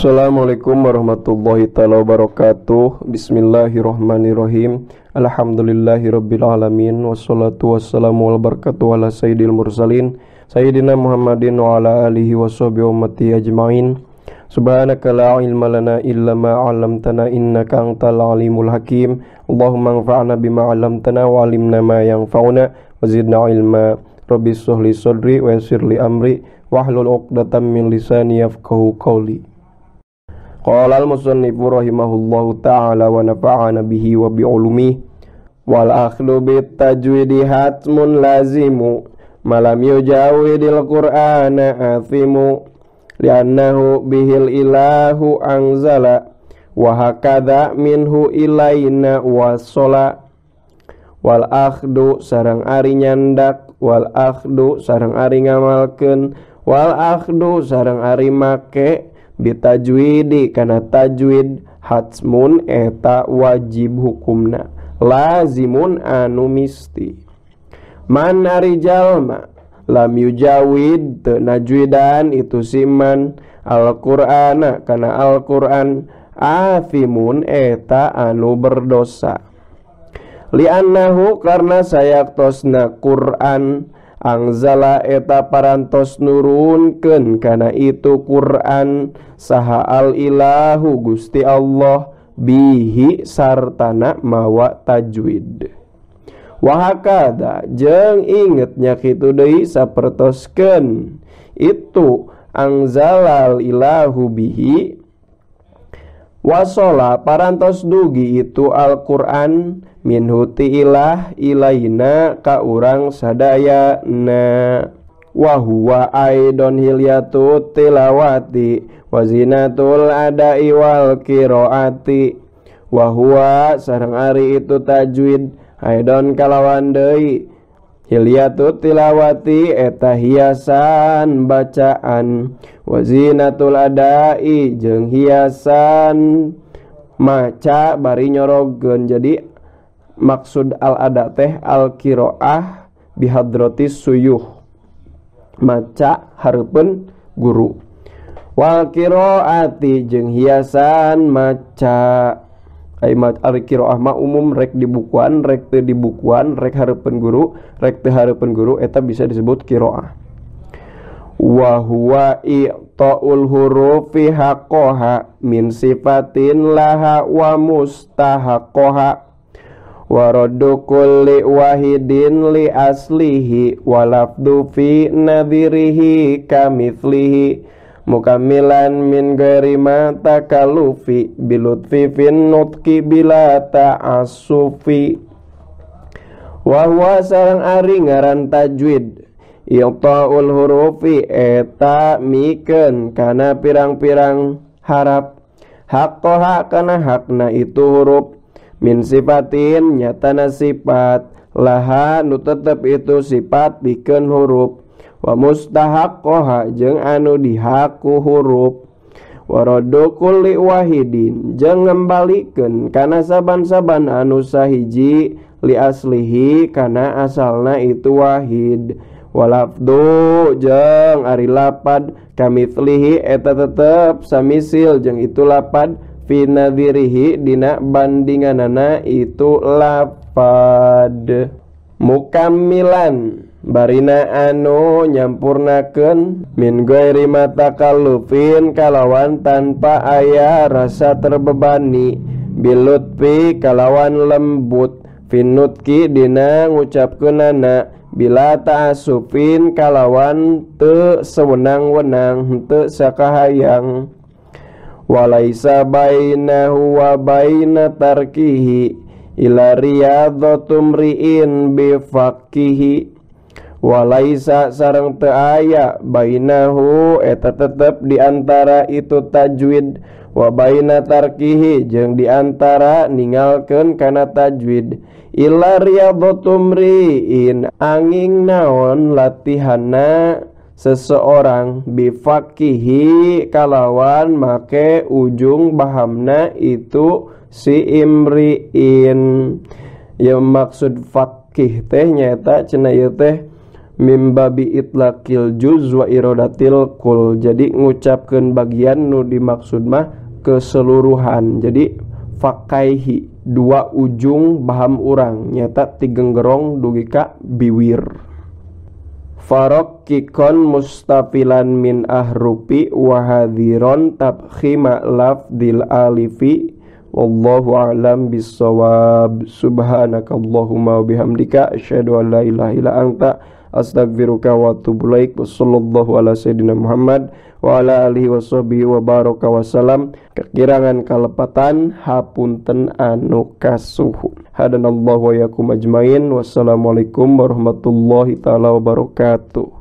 Assalamualaikum warahmatullahi taala wabarakatuh. Bismillahirrahmanirrahim. Alhamdulillahirabbil alamin wassalatu wassalamu ala barakatuh ala sayyidil mursalin sayyidina Muhammadin wa ala alihi washabihi ummati ajmain. Subhanaka la ilma lana illa ma 'allamtana innaka antal alimul hakim. Allahumma anfa'na bima 'allamtana wa 'allimna ma yanfa'una wa zidna ilma. Rabbi shrah li sadri wa yassir li amri wahlul 'uqdatam min lisani yafqahu qawli. Qala al-musannifu rahimahullahu ta'ala wa nafa'ana bihi wa bi'ulumihi wal akhlu bit tajwidi hatmun lazimu malam yujawidil qur'ana athimu li'annahu bihil ilahu anzala wa hakadha minhu ilaina wassola wal akhdu sarang ari nyandak wal akhdu sarang ari ngamalkeun wal akhdu sarang ari make bitajwidi kana tajwid hatsmun eta wajib hukumna lazimun anu misti man ari jalma lam yujawid teu najwidan itu siman al-Qur'ana kana Al-Qur'an athimun eta anu berdosa li'annahu karna sayaktosna Qur'an angzala eta parantos nurunkeun kana itu Quran saha al ilahu Gusti Allah bihi sartana mawa tajwid wahakada jeung inget nya kitu deui sapertoskeun itu angzala al ilahu bihi wasola parantos dugi itu Al-Qur'an minhu ti ilah ilaina ka urang sadaya na wa huwa aidon hilyatu tilawati wa zinatul adai wal qiraati wa huwa sareng ari itu tajwid aidon kalawan deui hilyatu tilawati eta hiasan bacaan wa zinatul adai jeung hiasan maca bari nyorogeun. Jadi maksud al-ada teh al-qiraah bihadratis suyuh maca hareupeun guru wal qiraati jeung hiasan maca ai al-qiraah mah umum rek di bukuan rek teu di bukuan rek hareupeun guru rek teu hareupeun guru eta bisa disebut qiraah wa huwa i'taul hurufi haqqaha min sifatin laha wa mustahaqqaha wa raddu kulli wahidin li aslihi wa lafdu fi nadhirihi kamithlihi mukammilan min ghairi ma takallufi bilutfi fin nutqi bila ta'assufi wa huwa sareng ari ngaran tajwid i'taul hurufi eta mikeun kana pirang-pirang harap haqqaha kana hakna itu huruf min sifatin nyatana sifat laha nu tetep itu sifat pikeun huruf wa mustahaqqaha jeung anu dihaku huruf wa raddu kulli wahidin jeung ngembalikeun kana saban-saban anu sahiji li aslihi kana asalna itu wahid walafdu jeung ari lapad kamitslihi eta tetep samisil jeung itu lapad fi nadhirihi dina bandinganana itu lapad mukammilan barina anu nyampurnakeun min ghairi matakallufin kalawan tanpa aya rasa terbebani bilutfi kalawan lembut finutki dina ngucapkeunana bila ta'asufin kalawan teu sewenang-wenang teu sakahayang walaisa bainahu wa baina tarkihi ila riyadhatum ri'in bifaqihi walaisa sareng teu aya bainahu eta tetep diantara itu tajwid wa baina tarkihi jeung diantara ninggalkeun kana tajwid ila riyadhatum ri'in anging naon latihanna seseorang bifakihi kalawan make ujung bahamna itu si imriin ya maksud fakih teh nyata cenah ieu teh mimbabi itlaqil juz wa iradatil kul. Jadi ngucapkeun bagian nu dimaksud mah keseluruhan. Jadi fakaihi dua ujung baham urang nyata tigenggerong dugi ka biwir. Farok kikon mustafilan min ahrupi wahadiron tabkhima lafdil alifi. Wallahu a'lam bissawab. Subhanakallahumma wabihamdika asyhadu an la ilaha illa anta astaghfiruka wa atubu ilaik. Wassallallahu ala sayyidina Muhammad wa ala alihi washabihi wa baraka wasallam. Kekirangan kalepatan hapunten anu kasuhun. Hadanallahu wa yakum ajmain. Wassalamualaikum warahmatullahi taala wabarakatuh.